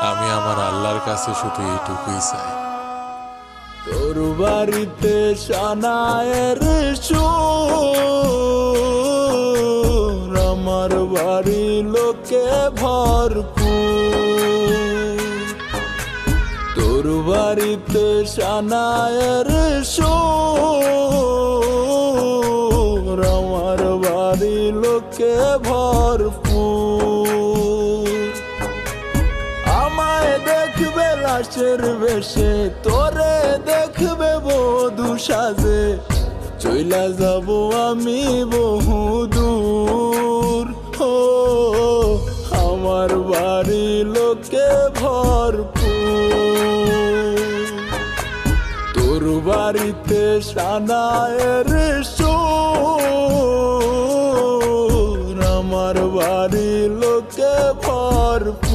আমি আমার আল্লাহর কাছে শুধু এইটুকুই চাই। তোর বাড়িতে সানায়ের সুর, আমার বাড়ি লোকে ভরপুর। তোর বাড়িতে সানায়ের সুর, আমার বাড়ি লোকে ভরপুর। আমায় দেখবে লাশের বেশে, তোরে দেখবে বধূ সাজে, চইলা যাব আমি বহু দূর। ও আমার বাড়ি লোকে ভরপুর। তোর বাড়িতে সানায়ের সুর, আমার বাড়ি লোকে ভরপুর।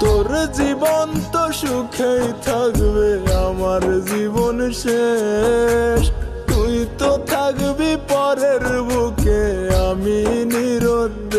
তোর জীবন তো সুখেই থাকবে, আমার জীবন শেষ। তুই তো থাকবি পরের বুকে, আমি নিরুদ্দেশ।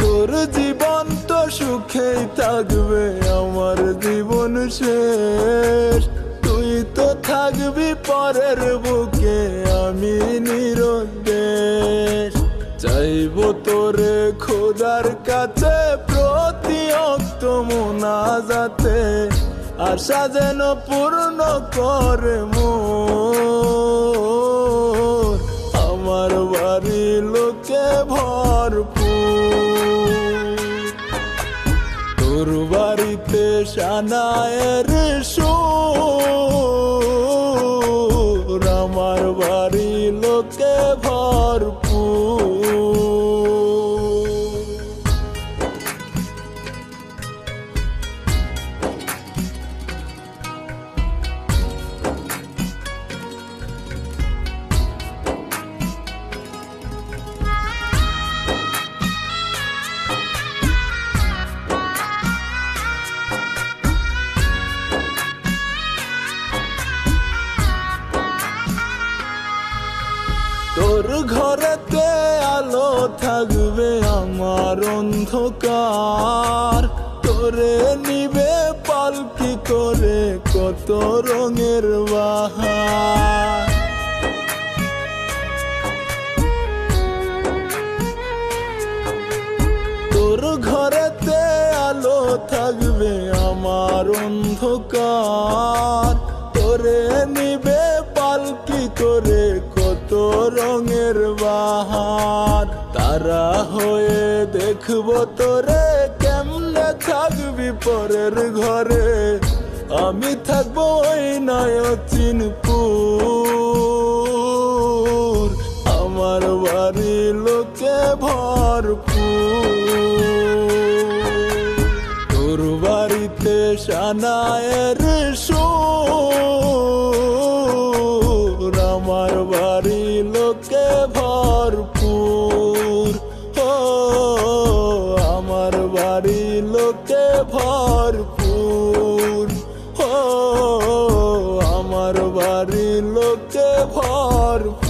তোর জীবন তো সুখেই থাকবে, আমার জীবন শেষ। তুই তো থাকবি পরের বুকে, আমি নিরুদ্দেশ। চাইবো তোরে খোদার কাছে প্রতি অক্ত মোনাজাতে, আশা যেন পূর্ণ করে মোর। আমার বাড়ি লোকে ভরপুর। তোর বাড়িতে সানায়ের সুর, আমার বাড়ি লোকে ভরপুর। তোর ঘরেতে আলো থাকবে, আমার অন্ধকার। তোরে নিবে পালকি করে কত রঙের বাহার। তোর ঘরেতে আলো থাকবে, আমার অন্ধকার। তোরে নিবে পালকি করে কত রঙের বাহার। তারা হয়ে দেখবো তোরে, কেমনে থাকবি পরের ঘরে। আমি থাকবো ওই নয়চিনপুর, আমার বাড়ি লোকে ভরপুর। তোর বাড়িতে সানায়ের সুর, আমার বাড়ি লোকে ভরপুর। ও আমার বাড়ি লোকে ভরপুর। ও আমার বাড়ি লোকে ভরপুর।